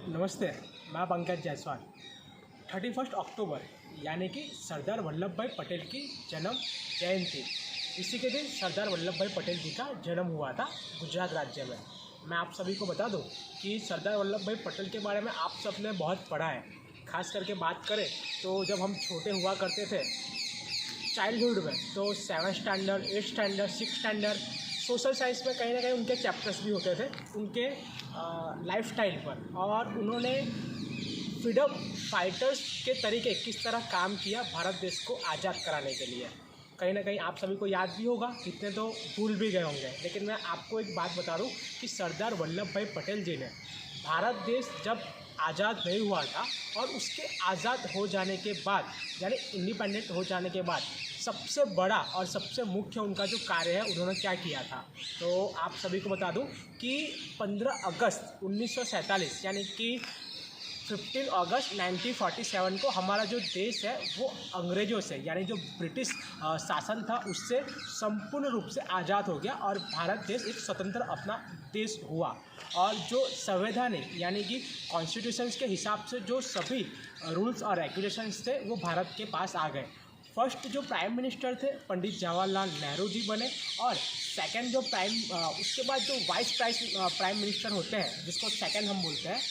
नमस्ते, मैं पंकज जायसवाल। 31 अक्टूबर यानी कि सरदार वल्लभ भाई पटेल की जन्म जयंती। इसी के दिन सरदार वल्लभ भाई पटेल जी का जन्म हुआ था गुजरात राज्य में। मैं आप सभी को बता दूं कि सरदार वल्लभ भाई पटेल के बारे में आप सब ने बहुत पढ़ा है। खास करके बात करें तो जब हम छोटे हुआ करते थे चाइल्डहुड में, तो 7th standard, 8th standard, 6th standard, social science में कहीं ना कहीं उनके चैप्टर्स भी होते थे उनके लाइफस्टाइल पर, और उन्होंने फ्रीडम फाइटर्स के तरीके किस तरह काम किया भारत देश को आज़ाद कराने के लिए। कहीं ना कहीं आप सभी को याद भी होगा, कितने तो भूल भी गए होंगे, लेकिन मैं आपको एक बात बता दूं कि सरदार वल्लभ भाई पटेल जी ने भारत देश जब आज़ाद नहीं हुआ था और उसके आज़ाद हो जाने के बाद, यानी इंडिपेंडेंट हो जाने के बाद, सबसे बड़ा और सबसे मुख्य उनका जो कार्य है उन्होंने क्या किया था। तो आप सभी को बता दूं कि 15 अगस्त 1947 यानी कि 15 अगस्त 1947 को हमारा जो देश है वो अंग्रेज़ों से, यानी जो ब्रिटिश शासन था उससे संपूर्ण रूप से आज़ाद हो गया और भारत देश एक स्वतंत्र अपना देश हुआ। और जो संवैधानिक यानी कि कॉन्स्टिट्यूशंस के हिसाब से जो सभी रूल्स और रेगुलेशंस थे वो भारत के पास आ गए। फर्स्ट जो प्राइम मिनिस्टर थे पंडित जवाहरलाल नेहरू जी बने, और सेकंड जो उसके बाद जो वाइस प्राइम मिनिस्टर होते हैं जिसको सेकंड हम बोलते हैं,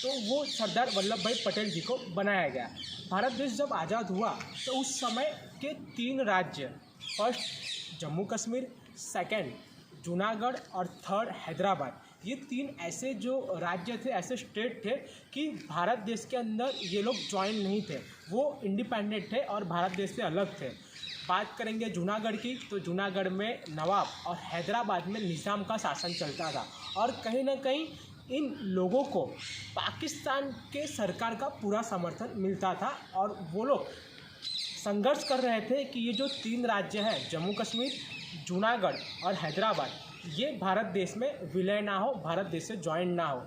तो वो सरदार वल्लभ भाई पटेल जी को बनाया गया। भारत देश जब आज़ाद हुआ तो उस समय के 3 राज्य, फर्स्ट जम्मू कश्मीर, सेकंड जूनागढ़ और थर्ड हैदराबाद, ये 3 ऐसे जो राज्य थे, ऐसे स्टेट थे कि भारत देश के अंदर ये लोग ज्वाइन नहीं थे, वो इंडिपेंडेंट थे और भारत देश से अलग थे। बात करेंगे जूनागढ़ की, तो जूनागढ़ में नवाब और हैदराबाद में निज़ाम का शासन चलता था, और कहीं ना कहीं इन लोगों को पाकिस्तान के सरकार का पूरा समर्थन मिलता था, और वो लोग संघर्ष कर रहे थे कि ये जो 3 राज्य हैं जम्मू कश्मीर, जूनागढ़ और हैदराबाद, ये भारत देश में विलय ना हो, भारत देश से ज्वाइन ना हो।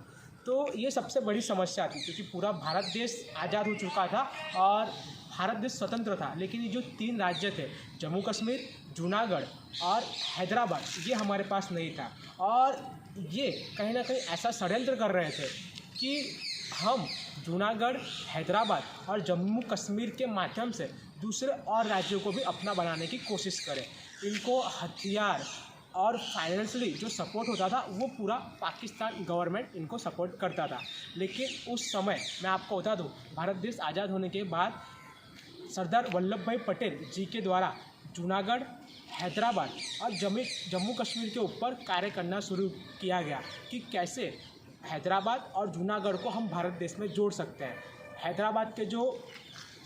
तो ये सबसे बड़ी समस्या थी, क्योंकि पूरा भारत देश आज़ाद हो चुका था और भारत देश स्वतंत्र था, लेकिन ये जो 3 राज्य थे जम्मू कश्मीर, जूनागढ़ और हैदराबाद, ये हमारे पास नहीं था। और ये कहीं ना कहीं ऐसा षड्यंत्र कर रहे थे कि हम जूनागढ़, हैदराबाद और जम्मू कश्मीर के माध्यम से दूसरे और राज्यों को भी अपना बनाने की कोशिश करें। इनको हथियार और फाइनेंशियली जो सपोर्ट होता था वो पूरा पाकिस्तान गवर्नमेंट इनको सपोर्ट करता था। लेकिन उस समय मैं आपको बता दूं, भारत देश आज़ाद होने के बाद सरदार वल्लभ भाई पटेल जी के द्वारा जूनागढ़, हैदराबाद और जम्मू कश्मीर के ऊपर कार्य करना शुरू किया गया कि कैसे हैदराबाद और जूनागढ़ को हम भारत देश में जोड़ सकते हैं। हैदराबाद के जो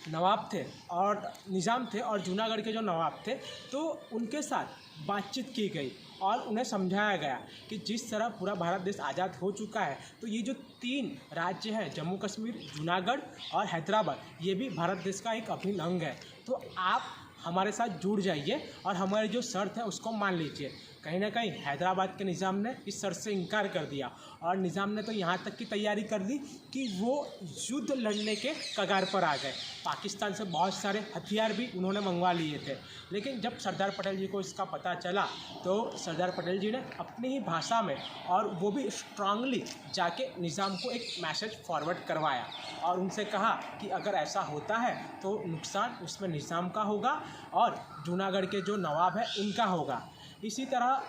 नवाब थे और निज़ाम थे और जूनागढ़ के जो नवाब थे, तो उनके साथ बातचीत की गई और उन्हें समझाया गया कि जिस तरह पूरा भारत देश आज़ाद हो चुका है, तो ये जो 3 राज्य हैं जम्मू कश्मीर, जूनागढ़ और हैदराबाद, ये भी भारत देश का एक अभिन्न अंग है। तो आप हमारे साथ जुड़ जाइए और हमारी जो शर्त है उसको मान लीजिए। कहीं ना कहीं हैदराबाद के निज़ाम ने इस शर्त से इनकार कर दिया, और निज़ाम ने तो यहाँ तक की तैयारी कर दी कि वो युद्ध लड़ने के कगार पर आ गए। पाकिस्तान से बहुत सारे हथियार भी उन्होंने मंगवा लिए थे। लेकिन जब सरदार पटेल जी को इसका पता चला, तो सरदार पटेल जी ने अपनी ही भाषा में, और वो भी स्ट्रांगली जाके निज़ाम को एक मैसेज फॉरवर्ड करवाया और उनसे कहा कि अगर ऐसा होता है तो नुकसान उसमें निज़ाम का होगा और जूनागढ़ के जो नवाब है उनका होगा। इसी तरह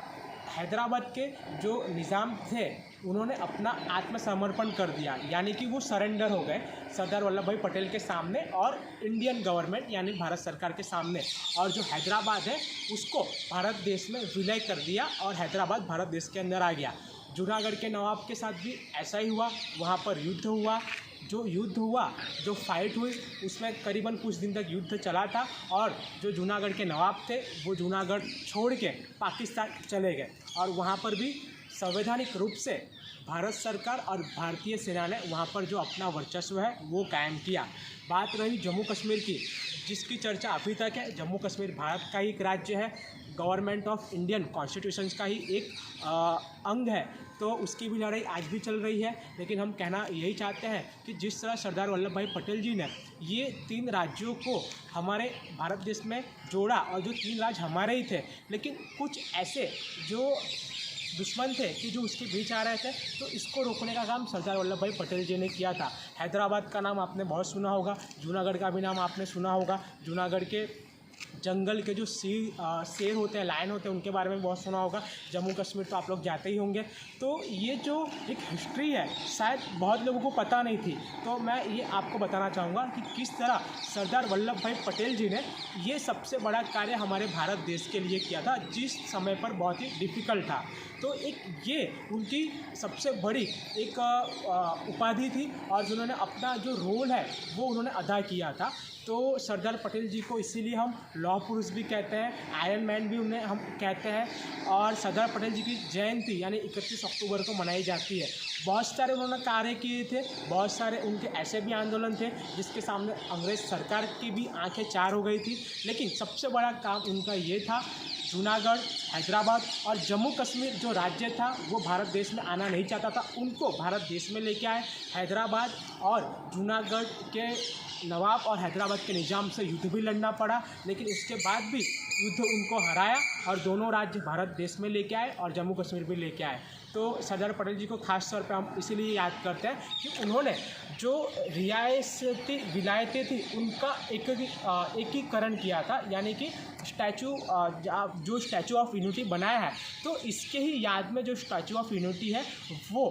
हैदराबाद के जो निज़ाम थे उन्होंने अपना आत्मसमर्पण कर दिया, यानी कि वो सरेंडर हो गए सरदार वल्लभ भाई पटेल के सामने और इंडियन गवर्नमेंट यानी भारत सरकार के सामने। और जो हैदराबाद है उसको भारत देश में विलय कर दिया और हैदराबाद भारत देश के अंदर आ गया। जूनागढ़ के नवाब के साथ भी ऐसा ही हुआ, वहाँ पर युद्ध हुआ। जो युद्ध हुआ, जो फाइट हुई, उसमें करीबन कुछ दिन तक युद्ध चला था, और जो जूनागढ़ के नवाब थे वो जूनागढ़ छोड़ के पाकिस्तान चले गए, और वहाँ पर भी संवैधानिक रूप से भारत सरकार और भारतीय सेना ने वहाँ पर जो अपना वर्चस्व है वो कायम किया। बात रही जम्मू कश्मीर की, जिसकी चर्चा अभी तक है। जम्मू कश्मीर भारत का ही एक राज्य है, गवर्नमेंट ऑफ इंडियन कॉन्स्टिट्यूशन का ही एक अंग है, तो उसकी भी लड़ाई आज भी चल रही है। लेकिन हम कहना यही चाहते हैं कि जिस तरह सरदार वल्लभ भाई पटेल जी ने ये 3 राज्यों को हमारे भारत देश में जोड़ा, और जो 3 राज्य हमारे ही थे, लेकिन कुछ ऐसे जो दुश्मन थे कि जो उसके बीच आ रहे थे, तो इसको रोकने का काम सरदार वल्लभ भाई पटेल जी ने किया था। हैदराबाद का नाम आपने बहुत सुना होगा, जूनागढ़ का भी नाम आपने सुना होगा। जूनागढ़ के जंगल के जो शेर होते हैं, लायन होते हैं, उनके बारे में बहुत सुना होगा। जम्मू कश्मीर तो आप लोग जाते ही होंगे। तो ये जो एक हिस्ट्री है, शायद बहुत लोगों को पता नहीं थी, तो मैं ये आपको बताना चाहूँगा कि किस तरह सरदार वल्लभ भाई पटेल जी ने ये सबसे बड़ा कार्य हमारे भारत देश के लिए किया था, जिस समय पर बहुत ही डिफ़िकल्ट था। तो एक ये उनकी सबसे बड़ी एक उपाधि थी, और जिन्होंने अपना जो रोल है वो उन्होंने अदा किया था। तो सरदार पटेल जी को इसीलिए हम लौह पुरुष भी कहते हैं, आयरन मैन भी उन्हें हम कहते हैं। और सरदार पटेल जी की जयंती यानी 31 अक्टूबर को मनाई जाती है। बहुत सारे उन्होंने कार्य किए थे, बहुत सारे उनके ऐसे भी आंदोलन थे जिसके सामने अंग्रेज़ सरकार की भी आंखें चार हो गई थी, लेकिन सबसे बड़ा काम उनका ये था, जूनागढ़, हैदराबाद और जम्मू कश्मीर जो राज्य था वो भारत देश में आना नहीं चाहता था, उनको भारत देश में लेके आए। हैदराबाद और जूनागढ़ के नवाब और हैदराबाद के निज़ाम से युद्ध भी लड़ना पड़ा, लेकिन उसके बाद भी युद्ध उनको हराया और दोनों राज्य भारत देश में लेके आए और जम्मू कश्मीर भी लेके आए। तो सरदार पटेल जी को ख़ास तौर पे हम इसीलिए याद करते हैं कि उन्होंने जो रियासती विलायतें थी उनका एकीकरण किया था, यानी कि जो स्टैचू ऑफ यूनिटी बनाया है, तो इसके ही याद में जो स्टैचू ऑफ यूनिटी है वो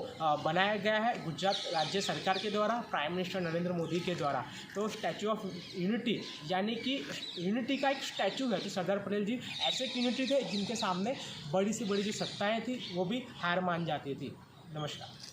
बनाया गया है गुजरात राज्य सरकार के द्वारा, प्राइम मिनिस्टर नरेंद्र मोदी के द्वारा। तो स्टैचू ऑफ यूनिटी यानी कि यूनिटी का एक स्टैचू है। तो सरदार पटेल जी ऐसे एक यूनिटी थे जिनके सामने बड़ी सी बड़ी जो सत्ताएँ थी वो भी हार मान जाती थी। नमस्कार।